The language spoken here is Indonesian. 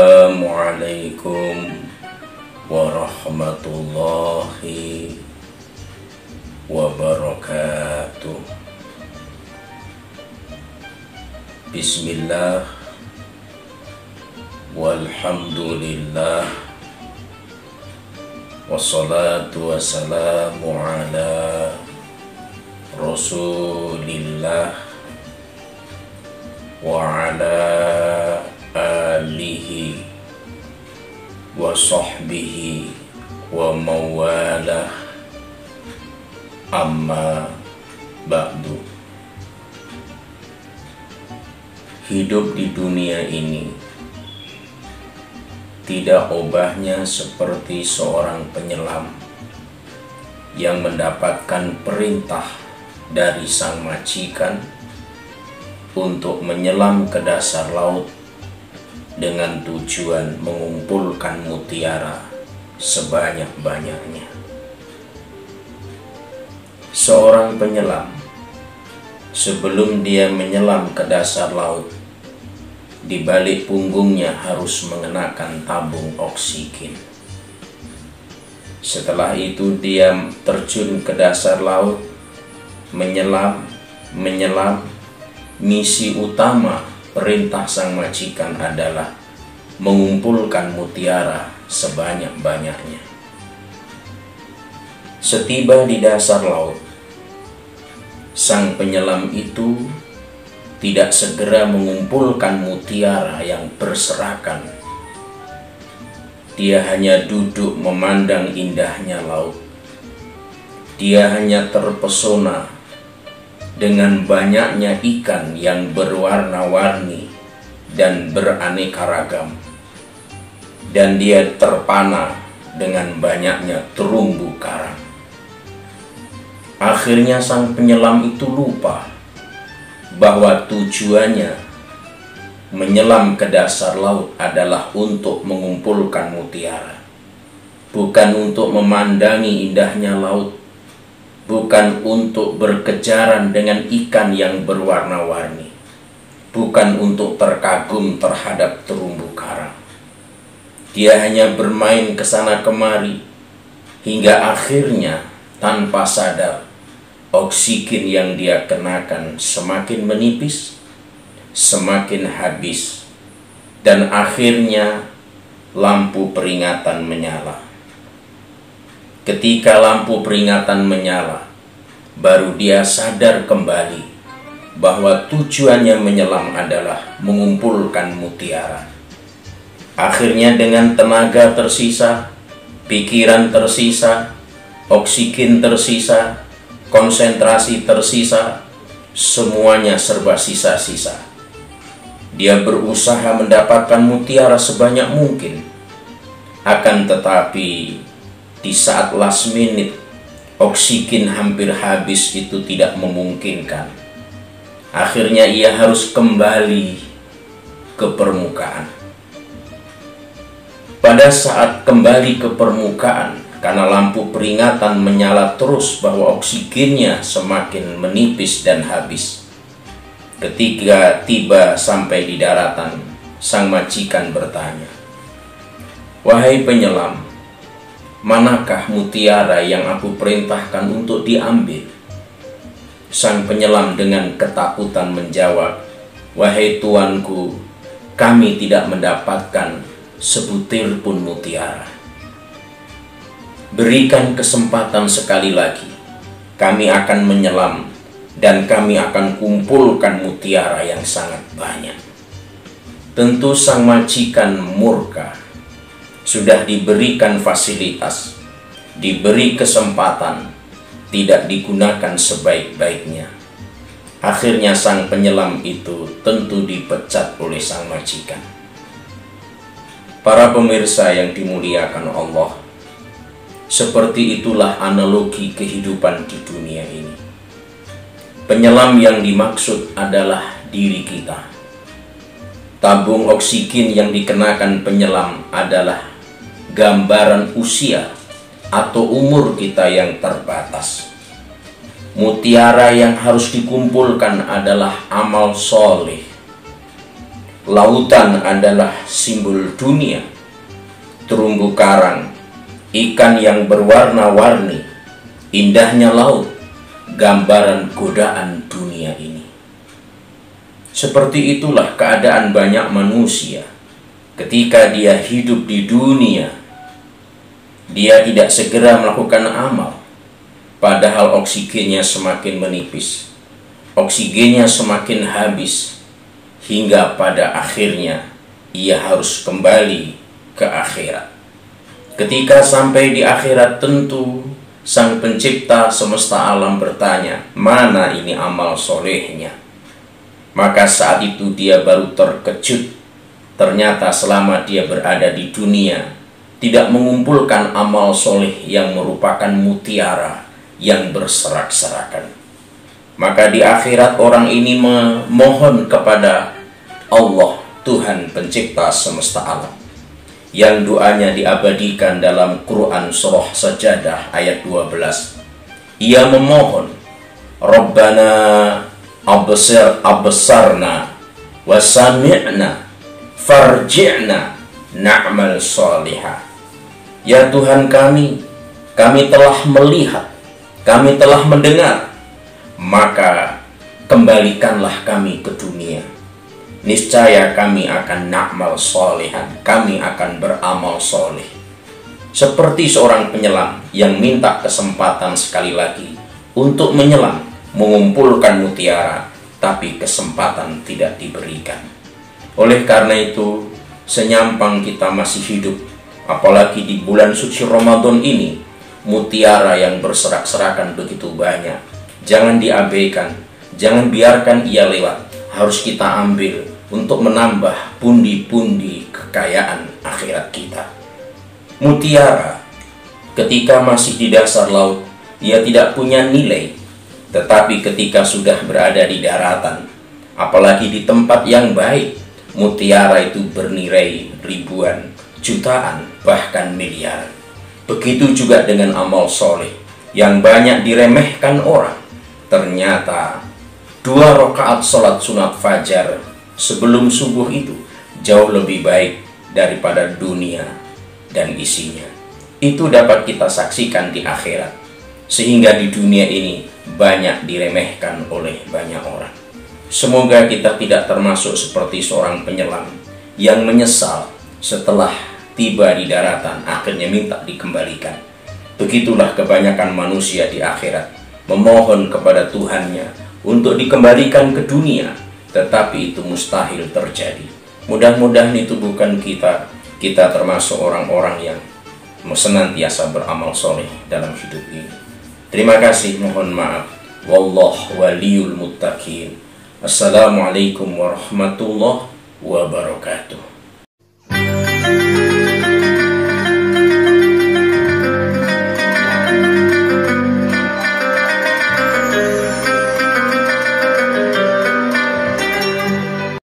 Assalamualaikum warahmatullahi wabarakatuh. Bismillah, walhamdulillah, wassalatu wassalamu ala Rasulillah wa ala alihi wa sahbihi wa mawalah, amma ba'du. Hidup di dunia ini tidak ubahnya seperti seorang penyelam yang mendapatkan perintah dari sang majikan untuk menyelam ke dasar laut dengan tujuan mengumpulkan mutiara sebanyak-banyaknya. Seorang penyelam, sebelum dia menyelam ke dasar laut, di balik punggungnya harus mengenakan tabung oksigen. Setelah itu dia terjun ke dasar laut, menyelam. Misi utama perintah sang majikan adalah mengumpulkan mutiara sebanyak-banyaknya. Setiba di dasar laut, sang penyelam itu tidak segera mengumpulkan mutiara yang berserakan. Dia hanya duduk memandang indahnya laut. Dia hanya terpesona dengan banyaknya ikan yang berwarna-warni dan beraneka ragam, dan dia terpana dengan banyaknya terumbu karang. Akhirnya sang penyelam itu lupa bahwa tujuannya menyelam ke dasar laut adalah untuk mengumpulkan mutiara, bukan untuk memandangi indahnya laut, bukan untuk berkejaran dengan ikan yang berwarna-warni, bukan untuk terkagum terhadap terumbu karang. Dia hanya bermain ke sana kemari hingga akhirnya tanpa sadar oksigen yang dia kenakan semakin menipis, semakin habis, dan akhirnya lampu peringatan menyala. Ketika lampu peringatan menyala, baru dia sadar kembali bahwa tujuannya menyelam adalah mengumpulkan mutiara. Akhirnya dengan tenaga tersisa, pikiran tersisa, oksigen tersisa, konsentrasi tersisa, semuanya serba sisa-sisa. Dia berusaha mendapatkan mutiara sebanyak mungkin. Akan tetapi di saat last minute oksigen hampir habis, itu tidak memungkinkan. Akhirnya ia harus kembali ke permukaan. Pada saat kembali ke permukaan, karena lampu peringatan menyala terus bahwa oksigennya semakin menipis dan habis. Ketika tiba sampai di daratan, sang majikan bertanya, "Wahai penyelam, manakah mutiara yang aku perintahkan untuk diambil?" Sang penyelam dengan ketakutan menjawab, "Wahai tuanku, kami tidak mendapatkan sebutir pun mutiara. Berikan kesempatan sekali lagi, kami akan menyelam dan kami akan kumpulkan mutiara yang sangat banyak." Tentu sang majikan murka. Sudah diberikan fasilitas, diberi kesempatan, tidak digunakan sebaik-baiknya. Akhirnya sang penyelam itu tentu dipecat oleh sang majikan. Para pemirsa yang dimuliakan Allah, seperti itulah analogi kehidupan di dunia ini. Penyelam yang dimaksud adalah diri kita. Tabung oksigen yang dikenakan penyelam adalah gambaran usia atau umur kita yang terbatas. Mutiara yang harus dikumpulkan adalah amal soleh. Lautan adalah simbol dunia. Terumbu karang, ikan yang berwarna-warni, indahnya laut, gambaran godaan dunia ini. Seperti itulah keadaan banyak manusia ketika dia hidup di dunia. Dia tidak segera melakukan amal, padahal oksigennya semakin menipis, oksigennya semakin habis, hingga pada akhirnya ia harus kembali ke akhirat. Ketika sampai di akhirat, tentu Sang Pencipta semesta alam bertanya, mana ini amal solehnya? Maka saat itu dia baru terkejut. Ternyata selama dia berada di dunia, tidak mengumpulkan amal soleh yang merupakan mutiara yang berserak-serakan. Maka di akhirat orang ini memohon kepada Allah, Tuhan Pencipta semesta alam, yang doanya diabadikan dalam Quran Surah Sajadah ayat 12. Ia memohon, Rabbana absarna wa sami'na farji'na na'mal salihah. Ya Tuhan kami telah melihat, kami telah mendengar, maka kembalikanlah kami ke dunia. Niscaya kami akan na'mal sholihan, kami akan beramal soleh. Seperti seorang penyelam yang minta kesempatan sekali lagi untuk menyelam, mengumpulkan mutiara, tapi kesempatan tidak diberikan. Oleh karena itu, senyampang kita masih hidup, apalagi di bulan suci Ramadan ini, mutiara yang berserak-serakan begitu banyak. Jangan diabaikan, jangan biarkan ia lewat. Harus kita ambil untuk menambah pundi-pundi kekayaan akhirat kita. Mutiara ketika masih di dasar laut, ia tidak punya nilai. Tetapi ketika sudah berada di daratan, apalagi di tempat yang baik, mutiara itu bernilai ribuan, jutaan, bahkan miliar. Begitu juga dengan amal soleh yang banyak diremehkan orang. Ternyata 2 rakaat sholat sunat fajar sebelum subuh itu jauh lebih baik daripada dunia dan isinya. Itu dapat kita saksikan di akhirat, sehingga di dunia ini banyak diremehkan oleh banyak orang. Semoga kita tidak termasuk seperti seorang penyelam yang menyesal setelah tiba di daratan, akhirnya minta dikembalikan. Begitulah kebanyakan manusia di akhirat, memohon kepada Tuhannya untuk dikembalikan ke dunia, tetapi itu mustahil terjadi. Mudah-mudahan itu bukan kita termasuk orang-orang yang senantiasa beramal soleh dalam hidup ini. Terima kasih, mohon maaf. Wallahu waliyul muttaqin. Assalamualaikum warahmatullahi wabarakatuh.